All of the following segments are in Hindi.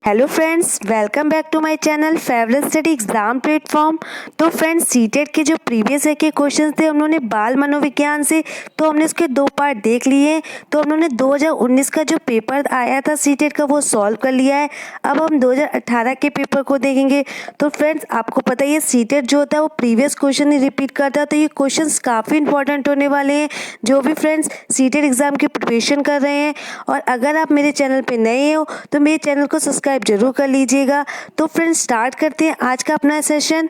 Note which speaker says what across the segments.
Speaker 1: Hello friends, welcome back to my channel favourite study exam platform. तो फ्रेंड्स, सीटेट के जो प्रीवियस ईयर के क्वेश्चंस थे उन्होंने बाल मनोविज्ञान से, तो हमने उसके दो पार्ट देख लिए। तो हमने 2019 का जो पेपर आया था सीटेट का वो सॉल्व कर लिया है। अब हम 2018 के पेपर को देखेंगे। तो फ्रेंड्स, आपको पता ही है सीटेट जो होता है वो प्रीवियस क्वेश्चन ही रिपीट करता है, तो ये क्वेश्चन काफ़ी इंपॉर्टेंट होने वाले हैं जो भी फ्रेंड्स सीटेट एग्जाम की प्रिपरेशन कर रहे हैं। और अगर आप मेरे चैनल पर नए हो तो मेरे चैनल को सब्सक्राइब जरूर कर लीजिएगा। तो फ्रेंड्स, स्टार्ट करते हैं आज का अपना सेशन।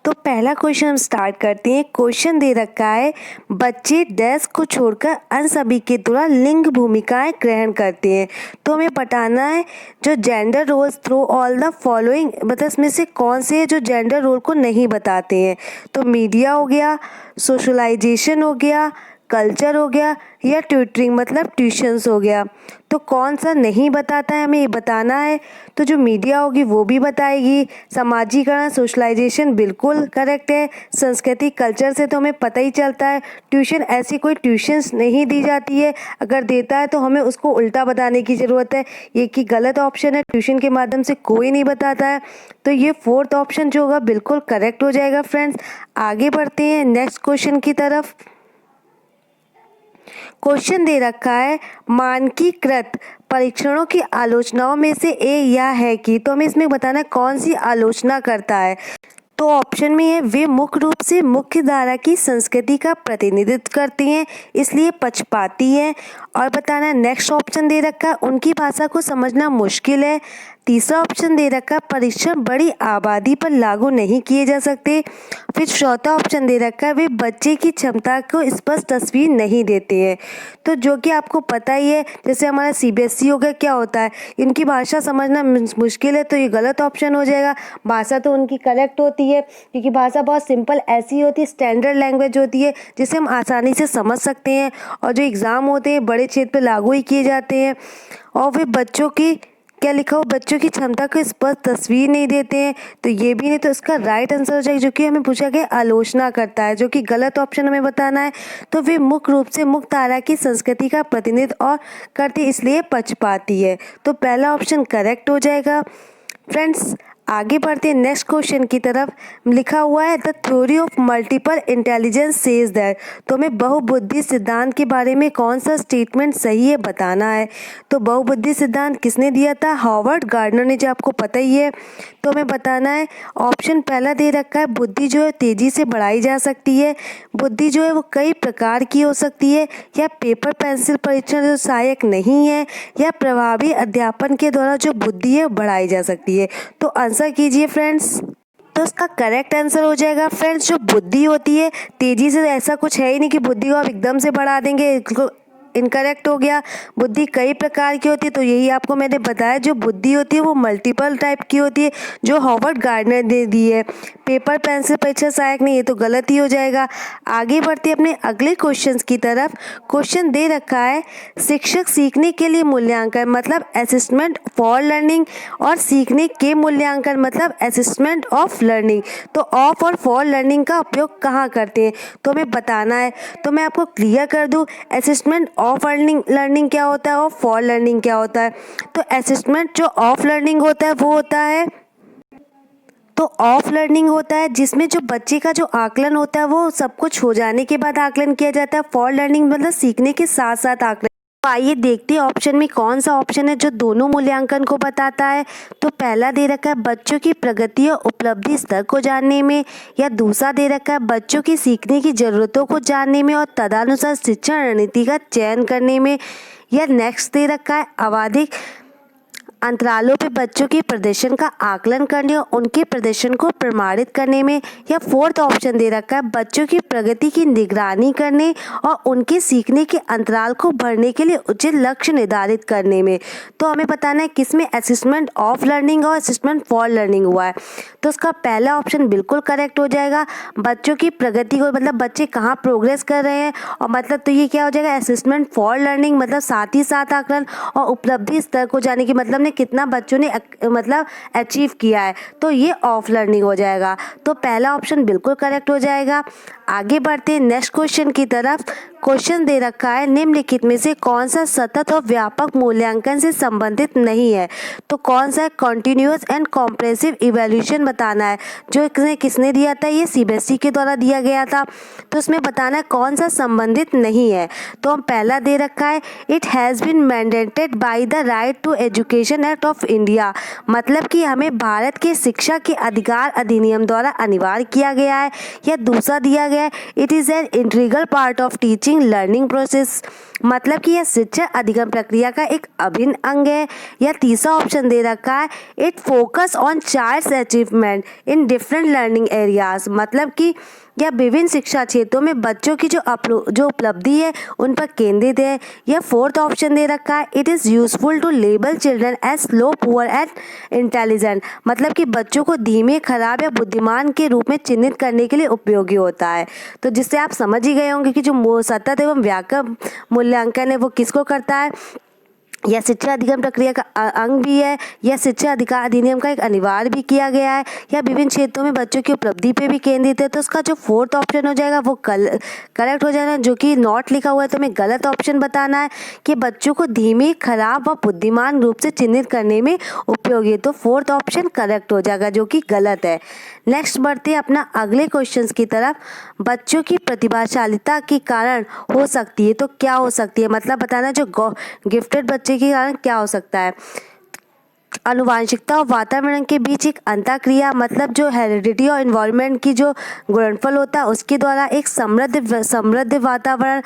Speaker 1: तो पहला क्वेश्चन हम स्टार्ट करते हैं। क्वेश्चन दे रखा है, बच्चे डैश को छोड़कर अन्य सभी के द्वारा लिंग भूमिकाएं ग्रहण करते हैं। तो हमें बताना है जो gender roles through all the following, मतलब इसमें से कौन से है जो जेंडर रोल को नहीं बताते हैं। तो मीडिया हो गया, सोशलाइजेशन हो गया, कल्चर हो गया, या ट्यूटरिंग मतलब ट्यूशन्स हो गया। तो कौन सा नहीं बताता है हमें ये बताना है। तो जो मीडिया होगी वो भी बताएगी। सामाजिकरण सोशलाइजेशन बिल्कुल करेक्ट है। संस्कृति कल्चर से तो हमें पता ही चलता है। ट्यूशन, ऐसी कोई ट्यूशन्स नहीं दी जाती है, अगर देता है तो हमें उसको उल्टा बताने की ज़रूरत है। ये कि गलत ऑप्शन है, ट्यूशन के माध्यम से कोई नहीं बताता है। तो ये फोर्थ ऑप्शन जो होगा बिल्कुल करेक्ट हो जाएगा। फ्रेंड्स, आगे बढ़ते हैं नेक्स्ट क्वेश्चन की तरफ। क्वेश्चन दे रखा है, मानकीकृत परीक्षणों की आलोचनाओं में से एक यह है कि, तो हमें इसमें बताना है कौन सी आलोचना करता है। तो ऑप्शन में है, वे मुख्य रूप से मुख्य धारा की संस्कृति का प्रतिनिधित्व करती हैं इसलिए पक्षपाती है। और बताना नेक्स्ट ऑप्शन दे रखा है, उनकी भाषा को समझना मुश्किल है। तीसरा ऑप्शन दे रखा है, परीक्षण बड़ी आबादी पर लागू नहीं किए जा सकते। फिर चौथा ऑप्शन दे रखा है, वे बच्चे की क्षमता को स्पष्ट तस्वीर नहीं देते हैं। तो जो कि आपको पता ही है, जैसे हमारा सीबीएसई हो गया, क्या होता है, इनकी भाषा समझना मुश्किल है, तो ये गलत ऑप्शन हो जाएगा। भाषा तो उनकी करेक्ट होती है क्योंकि भाषा बहुत सिंपल ऐसी होती है, स्टैंडर्ड लैंग्वेज होती है जिसे हम आसानी से समझ सकते हैं। और जो एग्ज़ाम होते हैं बड़े क्षेत्र पर लागू ही किए जाते हैं। और वे बच्चों की, क्या लिखा हो, बच्चों की क्षमता को स्पष्ट तस्वीर नहीं देते हैं। तो ये भी नहीं, तो इसका राइट आंसर हो जाएगा जो कि हमें पूछा गया आलोचना करता है, जो कि गलत ऑप्शन हमें बताना है। तो वे मुख्य रूप से मुख्य धारा की संस्कृति का प्रतिनिधित्व और करती इसलिए पक्षपाती है। तो पहला ऑप्शन करेक्ट हो जाएगा। फ्रेंड्स, आगे बढ़ते हैं नेक्स्ट क्वेश्चन की तरफ। लिखा हुआ है, the theory of multiple intelligence says that. तो हमें बहुबुद्धि सिद्धांत के बारे में कौन सा स्टेटमेंट सही है बताना है। तो बहुबुद्धि सिद्धांत किसने दिया था, हार्वर्ड गार्डनर ने, जो आपको पता ही है। तो हमें बताना है, ऑप्शन पहला दे रखा है, बुद्धि जो है तेजी से बढ़ाई जा सकती है। बुद्धि जो है वो कई प्रकार की हो सकती है, या पेपर पेंसिल परीक्षण जो सहायक नहीं है, या प्रभावी अध्यापन के द्वारा जो बुद्धि है बढ़ाई जा सकती है। तो आंसर कीजिए फ्रेंड्स। तो इसका करेक्ट आंसर हो जाएगा फ्रेंड्स, जो बुद्धि होती है तेजी से, ऐसा कुछ है ही नहीं कि बुद्धि को आप एकदम से बढ़ा देंगे, इनकरेक्ट हो गया। बुद्धि कई प्रकार की होती है, तो यही आपको मैंने बताया, जो बुद्धि होती है वो मल्टीपल टाइप की होती है, जो हार्वर्ड गार्डनर ने दी है। पेपर पेंसिल परीक्षा सहायक नहीं, ये तो गलत ही हो जाएगा। आगे बढ़ते अपने अगले क्वेश्चंस की तरफ। क्वेश्चन दे रखा है, शिक्षक सीखने के लिए मूल्यांकन मतलब असेसमेंट फॉर लर्निंग, और सीखने के मूल्यांकन मतलब असेसमेंट ऑफ लर्निंग। तो ऑफ और फॉर लर्निंग का उपयोग कहाँ करते हैं, तो हमें बताना है। तो मैं आपको क्लियर कर दूँ, असेसमेंट ऑफ लर्निंग क्या होता है और फॉर लर्निंग क्या होता है। तो असेसमेंट जो ऑफ लर्निंग होता है वो होता है, तो ऑफ लर्निंग होता है जिसमें जो बच्चे का जो आकलन होता है वो सब कुछ हो जाने के बाद आकलन किया जाता है। फॉर लर्निंग मतलब सीखने के साथ साथ आकलन। तो आइए देखते हैं ऑप्शन में कौन सा ऑप्शन है जो दोनों मूल्यांकन को बताता है। तो पहला दे रखा है, बच्चों की प्रगति और उपलब्धि स्तर को जानने में, या दूसरा दे रखा है, बच्चों की सीखने की ज़रूरतों को जानने में और तदनुसार शिक्षा रणनीति का चयन करने में, या नेक्स्ट दे रखा है, आवधिक अंतरालों पे बच्चों के प्रदर्शन का आकलन करने और उनके प्रदर्शन को प्रमाणित करने में, या फोर्थ ऑप्शन दे रखा है, बच्चों की प्रगति की निगरानी करने और उनके सीखने के अंतराल को भरने के लिए उचित लक्ष्य निर्धारित करने में। तो हमें बताना है किसमें असेसमेंट ऑफ लर्निंग और असेसमेंट फॉर लर्निंग हुआ है। तो उसका पहला ऑप्शन बिल्कुल करेक्ट हो जाएगा। बच्चों की प्रगति को मतलब बच्चे कहाँ प्रोग्रेस कर रहे हैं, और मतलब तो ये क्या हो जाएगा, असेसमेंट फॉर लर्निंग मतलब साथ ही साथ आकलन, और उपलब्धि स्तर को जाने की मतलब ने कितना बच्चों ने मतलब अचीव किया है, तो ये ऑफ लर्निंग हो जाएगा। तो पहला ऑप्शन बिल्कुल करेक्ट हो जाएगा। आगे बढ़ते हैं नेक्स्ट क्वेश्चन की तरफ। क्वेश्चन दे रखा है निम्नलिखित में से कौन सा सतत और व्यापक मूल्यांकन से संबंधित नहीं है। तो कौन सा कॉन्टिन्यूअस एंड कॉम्प्रेसिव इवैल्यूएशन बताना है। जो किसने दिया था, ये सीबीएसई के द्वारा दिया गया था। तो उसमें बताना है कौन सा संबंधित नहीं है। तो हम पहला दे रखा है it has been mandated by the right to education act of India, मतलब कि हमें भारत के शिक्षा के अधिकार अधिनियम द्वारा अनिवार्य किया गया है। या दूसरा दिया गया है it is an integral part of teaching learning process, मतलब कि यह शिक्षा अधिगम प्रक्रिया का एक अभिन्न अंग है। या तीसरा ऑप्शन दे रखा है it focus on child's achievement in different learning areas, मतलब कि यह विभिन्न शिक्षा क्षेत्रों में बच्चों की जो उपलब्धि है उन पर केंद्रित है। या फोर्थ ऑप्शन दे रखा है it is useful to label children as slow poor and intelligent, मतलब कि बच्चों को धीमे, खराब या बुद्धिमान के रूप में चिन्हित करने के लिए उपयोगी होता है। तो जिससे आप समझ ही गए होंगे कि जो सतत एवं व्यापक मूल्यांकन है वो किसको करता है। यह शिक्षा अधिगम प्रक्रिया का अंग भी है, या शिक्षा अधिकार अधिनियम का एक अनिवार्य भी किया गया है, या विभिन्न क्षेत्रों में बच्चों की उपलब्धि पे भी केंद्रित है। तो उसका जो फोर्थ ऑप्शन हो जाएगा वो करेक्ट हो जाएगा। जो कि नॉट लिखा हुआ है तो हमें गलत ऑप्शन बताना है कि बच्चों को धीमे, खराब व बुद्धिमान रूप से चिन्हित करने में उपयोगी है। तो फोर्थ ऑप्शन करेक्ट हो जाएगा, जो कि गलत है। नेक्स्ट बढ़ते हैं अपना अगले क्वेश्चंस की तरफ। बच्चों की प्रतिभाशालिता के कारण हो सकती है, तो क्या हो सकती है, मतलब बताना जो गिफ्टेड बच्चे के कारण क्या हो सकता है। आनुवांशिकता और वातावरण के बीच एक अंतःक्रिया, मतलब जो हेरिडिटी और एनवायरनमेंट की जो गुणनफल होता है उसके द्वारा एक समृद्ध वातावरण,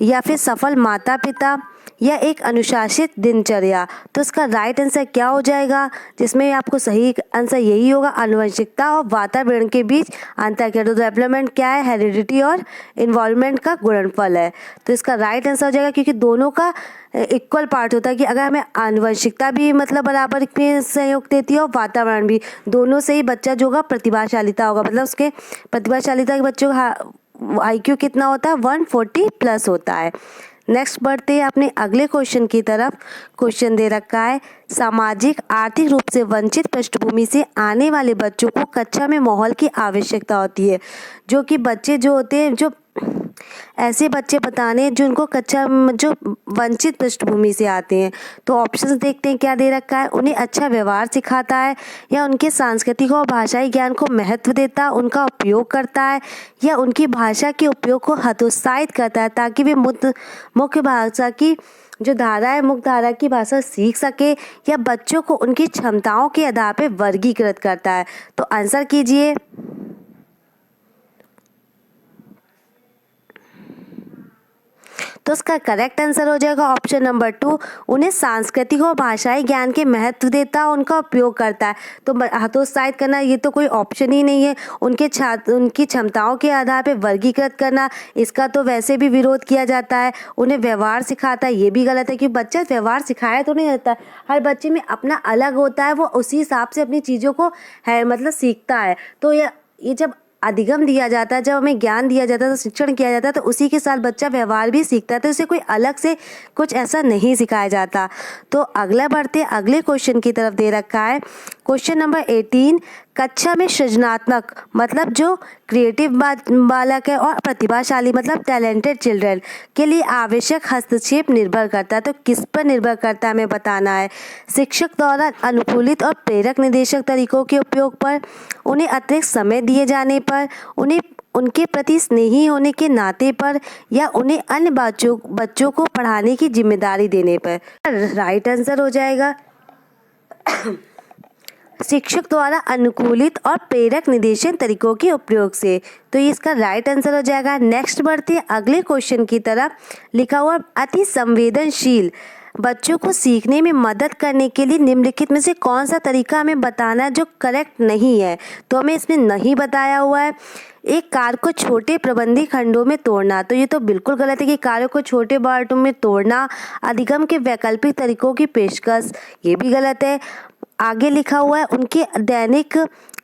Speaker 1: या फिर सफल माता पिता, या एक अनुशासित दिनचर्या। तो इसका राइट आंसर क्या हो जाएगा, जिसमें आपको सही आंसर यही होगा, आनुवंशिकता और वातावरण के बीच अंतःक्रिया। तो डेवलपमेंट क्या है, हेरिडिटी और इन्वायरमेंट का गुणनफल है। तो इसका राइट आंसर हो जाएगा, क्योंकि दोनों का इक्वल पार्ट होता है कि अगर हमें आनुवंशिकता भी मतलब बराबर में सहयोग देती है और वातावरण भी, दोनों से ही बच्चा जो होगा प्रतिभाशालिता होगा, मतलब उसके प्रतिभाशालिता के बच्चों का IQ कितना होता है, 140 प्लस होता है। नेक्स्ट बढ़ते हैं अपने अगले क्वेश्चन की तरफ। क्वेश्चन दे रखा है सामाजिक आर्थिक रूप से वंचित पृष्ठभूमि से आने वाले बच्चों को कक्षा में माहौल की आवश्यकता होती है। जो कि बच्चे जो होते हैं, जो ऐसे बच्चे बताने जिनको कक्षा जो वंचित पृष्ठभूमि से आते हैं। तो ऑप्शंस देखते हैं क्या दे रखा है। उन्हें अच्छा व्यवहार सिखाता है, या उनके सांस्कृतिक और भाषाई ज्ञान को महत्व देता है, उनका उपयोग करता है, या उनकी भाषा के उपयोग को हतोत्साहित करता है ताकि वे मुख्य भाषा की जो धारा है, मुख्य धारा की भाषा सीख सके, या बच्चों को उनकी क्षमताओं के आधार पर वर्गीकृत करता है। तो आंसर कीजिए। तो इसका करेक्ट आंसर हो जाएगा ऑप्शन नंबर 2, उन्हें सांस्कृतिक और भाषाई ज्ञान के महत्व देता है, उनका उपयोग करता है। तो हतोत्साहित करना ये तो कोई ऑप्शन ही नहीं है। उनकी क्षमताओं के आधार पर वर्गीकृत करना, इसका तो वैसे भी विरोध किया जाता है। उन्हें व्यवहार सिखाता है, ये भी गलत है, क्योंकि बच्चा व्यवहार सिखाया तो नहीं रहता है, हर बच्चे में अपना अलग होता है, वो उसी हिसाब से अपनी चीज़ों को है मतलब सीखता है। तो ये जब अधिगम दिया जाता है, जब हमें ज्ञान दिया जाता है, तो शिक्षण किया जाता है, तो उसी के साथ बच्चा व्यवहार भी सीखता है। तो इसे कोई अलग से कुछ ऐसा नहीं सिखाया जाता। तो अगला बढ़ते अगले क्वेश्चन की तरफ दे रखा है। क्वेश्चन नंबर 18, कक्षा में सृजनात्मक मतलब जो क्रिएटिव बालक है और प्रतिभाशाली मतलब टैलेंटेड चिल्ड्रन के लिए आवश्यक हस्तक्षेप निर्भर करता है। तो किस पर निर्भर करता है हमें बताना है। शिक्षक द्वारा अनुकूलित और प्रेरक निर्देशक तरीकों के उपयोग पर, उन्हें अतिरिक्त समय दिए जाने पर, उन्हें उनके प्रति स्नेही होने के नाते पर, या उन्हें अन्य बच्चों को पढ़ाने की जिम्मेदारी देने पर। राइट आंसर हो जाएगा शिक्षक द्वारा अनुकूलित और प्रेरक निर्देशन तरीकों के उपयोग से। तो ये इसका राइट आंसर हो जाएगा। नेक्स्ट बढ़ते हैं अगले क्वेश्चन की तरफ। लिखा हुआ अति संवेदनशील बच्चों को सीखने में मदद करने के लिए निम्नलिखित में से कौन सा तरीका हमें बताना है जो करेक्ट नहीं है। तो हमें इसमें नहीं बताया हुआ है। एक कार को छोटे प्रबंधी खंडों में तोड़ना, तो ये तो बिल्कुल गलत है कि कार्यों को छोटे बांटों में तोड़ना। अधिगम के वैकल्पिक तरीकों की पेशकश, ये भी गलत है। आगे लिखा हुआ है उनके दैनिक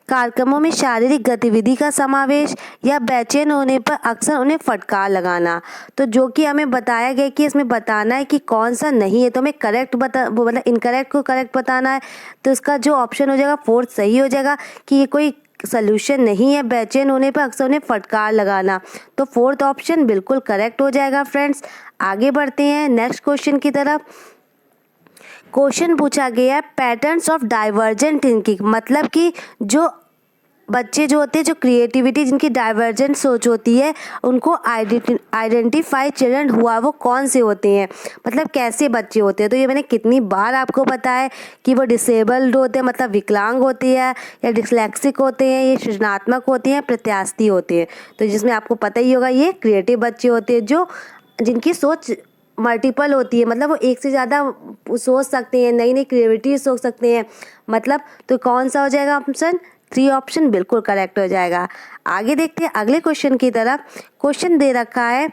Speaker 1: कार्यक्रमों में शारीरिक गतिविधि का समावेश या बेचैन होने पर अक्सर उन्हें फटकार लगाना। तो जो कि हमें बताया गया कि इसमें बताना है कि कौन सा नहीं है, तो हमें करेक्ट मतलब इनकरेक्ट को करेक्ट बताना है। तो इसका जो ऑप्शन हो जाएगा फोर्थ सही हो जाएगा कि ये कोई सोल्यूशन नहीं है, बेचैन होने पर अक्सर उन्हें फटकार लगाना। तो फोर्थ ऑप्शन बिल्कुल करेक्ट हो जाएगा फ्रेंड्स। आगे बढ़ते हैं नेक्स्ट क्वेश्चन की तरफ। क्वेश्चन पूछा गया है पैटर्न्स ऑफ डाइवर्जेंट थिंकिंग, मतलब कि जो बच्चे जो होते हैं, जो क्रिएटिविटी जिनकी डाइवर्जेंट सोच होती है, उनको आइडेंटिफाई चिल्ड्रन हुआ वो कौन से होते हैं, मतलब कैसे बच्चे होते हैं। तो ये मैंने कितनी बार आपको बताया कि वो डिसेबल्ड होते हैं, मतलब विकलांग होते हैं, या डिसलेक्सिक होते हैं, ये सृजनात्मक होते हैं, प्रत्यास्थी होते हैं। तो जिसमें आपको पता ही होगा ये क्रिएटिव बच्चे होते हैं, जो जिनकी सोच मल्टीपल होती है, मतलब वो एक से ज़्यादा सोच सकते हैं, नई नई क्रिएटिविटी सोच सकते हैं, मतलब तो कौन सा हो जाएगा ऑप्शन 3 ऑप्शन बिल्कुल करेक्ट हो जाएगा। आगे देखते हैं अगले क्वेश्चन की तरफ। क्वेश्चन दे रखा है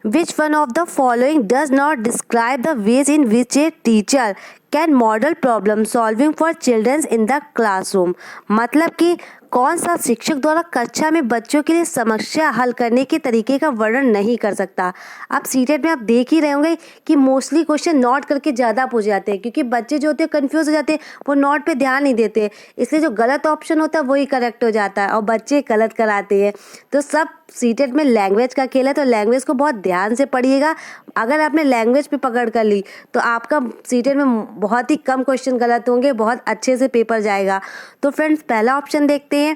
Speaker 1: Which one of the following does not describe the ways in which a teacher can model problem solving for children in the classroom, मतलब कि कौन सा शिक्षक द्वारा कक्षा में बच्चों के लिए समस्या हल करने के तरीके का वर्णन नहीं कर सकता। अब सीटेट में आप देख ही रहे होंगे कि मोस्टली क्वेश्चन नोट करके ज़्यादा पूछ जाते हैं, क्योंकि बच्चे जो होते हैं कन्फ्यूज हो जाते हैं, वो नोट पे ध्यान नहीं देते, इसलिए जो गलत ऑप्शन होता है वही करेक्ट हो जाता है और बच्चे गलत कराते हैं। तो सब सीटेट में लैंग्वेज का खेल है, तो लैंग्वेज को बहुत ध्यान से पढ़िएगा। अगर आपने लैंग्वेज पे पकड़ कर ली तो आपका सीटेट में बहुत ही कम क्वेश्चन गलत होंगे, बहुत अच्छे से पेपर जाएगा। तो फ्रेंड्स पहला ऑप्शन देखते हैं।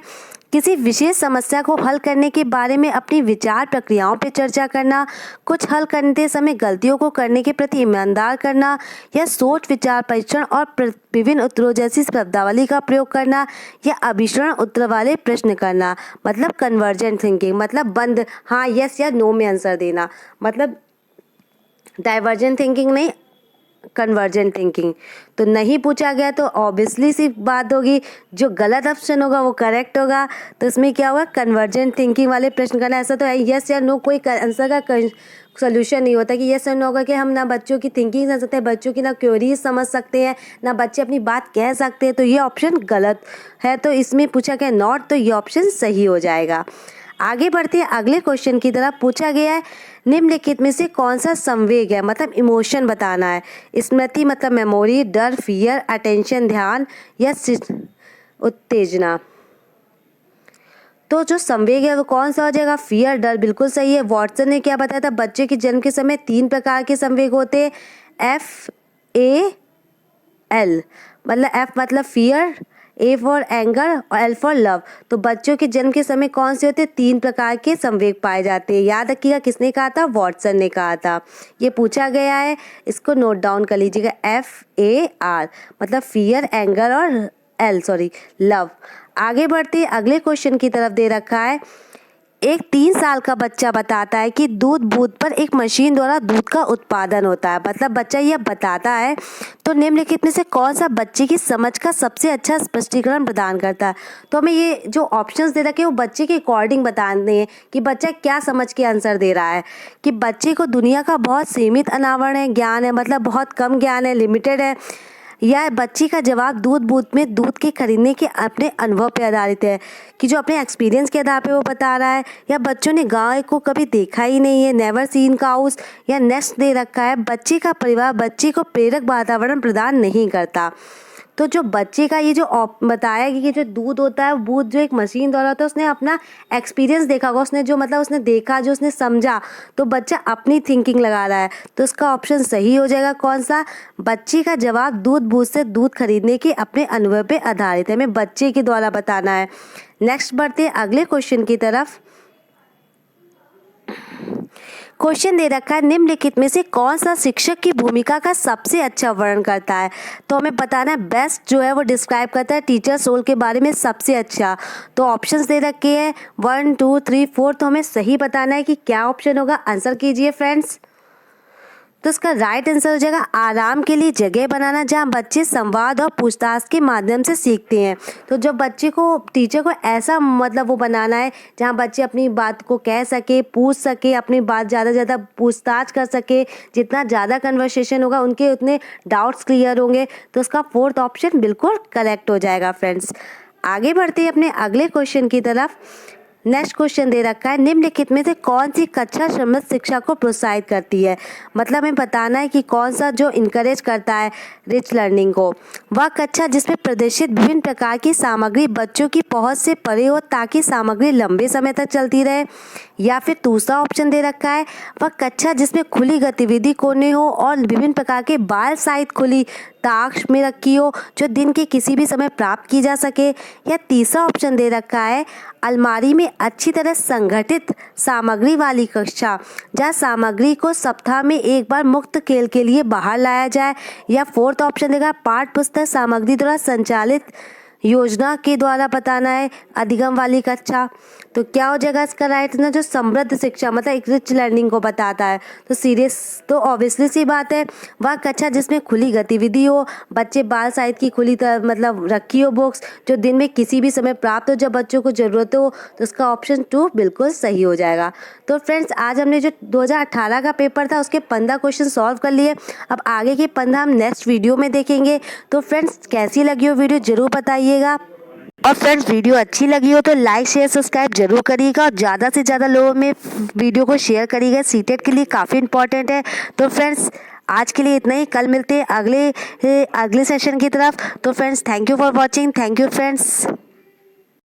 Speaker 1: किसी विशेष समस्या को हल करने के बारे में अपनी विचार प्रक्रियाओं पर चर्चा करना, कुछ हल करते समय गलतियों को करने के प्रति ईमानदार करना, या सोच विचार परीक्षण और विभिन्न उत्तरों जैसी शब्दावली का प्रयोग करना, या अभिसरण उत्तर वाले प्रश्न करना, मतलब कन्वर्जेंट थिंकिंग, मतलब बंद हाँ यस या नो में आंसर देना, मतलब डाइवर्जेंट थिंकिंग नहीं, कन्वर्जेंट थिंकिंग। तो नहीं पूछा गया तो ऑब्वियसली सी बात होगी, जो गलत ऑप्शन होगा वो करेक्ट होगा। तो इसमें क्या होगा, कन्वर्जेंट थिंकिंग वाले प्रश्न करना। ऐसा तो है यस या नो, कोई आंसर का सोल्यूशन नहीं होता कि यस या नो होगा कि हम ना बच्चों की थिंकिंग समझ सकते हैं, बच्चों की ना क्वेरीज समझ सकते हैं, ना बच्चे अपनी बात कह सकते हैं। तो ये ऑप्शन गलत है, तो इसमें पूछा गया नॉट, तो ये ऑप्शन सही हो जाएगा। आगे बढ़ते हैं अगले क्वेश्चन की तरफ। पूछा गया है निम्नलिखित में से कौन सा संवेग है, मतलब इमोशन बताना है। स्मृति मतलब मेमोरी, डर फियर, अटेंशन ध्यान, या उत्तेजना। तो जो संवेग है वो कौन सा हो जाएगा, फियर, डर बिल्कुल सही है। वॉटसन ने क्या बताया था, बच्चे के जन्म के समय 3 प्रकार के संवेग होते हैं, FAL, मतलब F मतलब फियर, A फॉर एंगर और L फॉर लव। तो बच्चों के जन्म के समय कौन से होते हैं, 3 प्रकार के संवेग पाए जाते हैं। याद रखिएगा किसने कहा था, वॉटसन ने कहा था। ये पूछा गया है, इसको नोट डाउन कर लीजिएगा, FAR मतलब फियर, एंगर और लव। आगे बढ़ते अगले क्वेश्चन की तरफ दे रखा है। एक 3 साल का बच्चा बताता है कि दूध बूथ पर एक मशीन द्वारा दूध का उत्पादन होता है, मतलब बच्चा यह बताता है। तो निम्नलिखित में से कौन सा बच्चे की समझ का सबसे अच्छा स्पष्टीकरण प्रदान करता है। तो हमें ये जो ऑप्शंस दे रखे हैं वो बच्चे के अकॉर्डिंग बताने हैं कि बच्चा क्या समझ के आंसर दे रहा है। कि बच्चे को दुनिया का बहुत सीमित अनावरण है, ज्ञान है, मतलब बहुत कम ज्ञान है, लिमिटेड है, या बच्ची का जवाब दूध बूथ में दूध के खरीदने के अपने अनुभव पर आधारित है, कि जो अपने एक्सपीरियंस के आधार पे वो बता रहा है, या बच्चों ने गाय को कभी देखा ही नहीं है, नेवर सीन काउस, या नेक्स्ट दे रखा है बच्चे का परिवार बच्चे को प्रेरक वातावरण प्रदान नहीं करता। तो जो बच्चे का ये जो बताया कि जो दूध होता है, दूध जो एक मशीन द्वारा होता है, उसने अपना एक्सपीरियंस देखा होगा, उसने जो मतलब उसने देखा, जो उसने समझा, तो बच्चा अपनी थिंकिंग लगा रहा है। तो इसका ऑप्शन सही हो जाएगा कौन सा, बच्चे का जवाब दूध बूथ से दूध खरीदने के अपने अनुभव पे आधारित है, हमें बच्चे के द्वारा बताना है। नेक्स्ट बढ़ते हैं अगले क्वेश्चन की तरफ। क्वेश्चन दे रखा है निम्नलिखित में से कौन सा शिक्षक की भूमिका का सबसे अच्छा वर्णन करता है। तो हमें बताना है बेस्ट जो है वो डिस्क्राइब करता है टीचर्स रोल के बारे में सबसे अच्छा। तो ऑप्शंस दे रखे हैं 1 2 3 4, तो हमें सही बताना है कि क्या ऑप्शन होगा। आंसर कीजिए फ्रेंड्स। तो इसका राइट आंसर हो जाएगा आराम के लिए जगह बनाना, जहाँ बच्चे संवाद और पूछताछ के माध्यम से सीखते हैं। तो जब बच्चे को टीचर को ऐसा मतलब वो बनाना है जहाँ बच्चे अपनी बात को कह सके, पूछ सके, अपनी बात ज़्यादा से ज़्यादा पूछताछ कर सके। जितना ज़्यादा कन्वर्सेशन होगा उनके उतने डाउट्स क्लियर होंगे। तो इसका 4th ऑप्शन बिल्कुल करेक्ट हो जाएगा फ्रेंड्स। आगे बढ़ते हैं अपने अगले क्वेश्चन की तरफ। नेक्स्ट क्वेश्चन दे रखा है, निम्नलिखित में से कौन सी कक्षा समृद्ध शिक्षा को प्रोत्साहित करती है। मतलब हमें बताना है कि कौन सा जो इनकरेज करता है रिच लर्निंग को। वह कक्षा जिसमें प्रदर्शित विभिन्न प्रकार की सामग्री बच्चों की पहुंच से परे हो ताकि सामग्री लंबे समय तक चलती रहे। या फिर दूसरा ऑप्शन दे रखा है, वह कक्षा जिसमें खुली गतिविधि कोने हो और विभिन्न प्रकार के बाल साहित्य खुली ताक्ष में रखी हो जो दिन के किसी भी समय प्राप्त की जा सके। या तीसरा ऑप्शन दे रखा है, अलमारी में अच्छी तरह संगठित सामग्री वाली कक्षा जहाँ सामग्री को सप्ताह में एक बार मुक्त खेल के लिए बाहर लाया जाए। या फोर्थ ऑप्शन देगा, पाठ्य पुस्तक सामग्री द्वारा संचालित योजना के द्वारा बताना है अधिगम वाली कक्षा। तो क्या हो जाएगा इसका राइट ना, जो समृद्ध शिक्षा मतलब एक रिच लर्निंग को बताता है। तो ऑब्वियसली सी बात है, वह कक्षा जिसमें खुली गतिविधि हो, बच्चे बाल साहित्य की खुली मतलब रखी हो बुक्स जो दिन में किसी भी समय प्राप्त हो जब बच्चों को ज़रूरत हो, तो उसका ऑप्शन 2 बिल्कुल सही हो जाएगा। तो फ्रेंड्स आज हमने जो 2018 का पेपर था उसके 15 क्वेश्चन सॉल्व कर लिए। अब आगे के 15 हम नेक्स्ट वीडियो में देखेंगे। तो फ्रेंड्स कैसी लगी हो वीडियो ज़रूर बताइएगा। और फ्रेंड्स वीडियो अच्छी लगी हो तो लाइक शेयर सब्सक्राइब जरूर करिएगा और ज़्यादा से ज़्यादा लोगों में वीडियो को शेयर करिएगा। सीटेट के लिए काफ़ी इंपॉर्टेंट है। तो फ्रेंड्स आज के लिए इतना ही, कल मिलते हैं अगले सेशन की तरफ। तो friends thank you for watching. Thank you friends.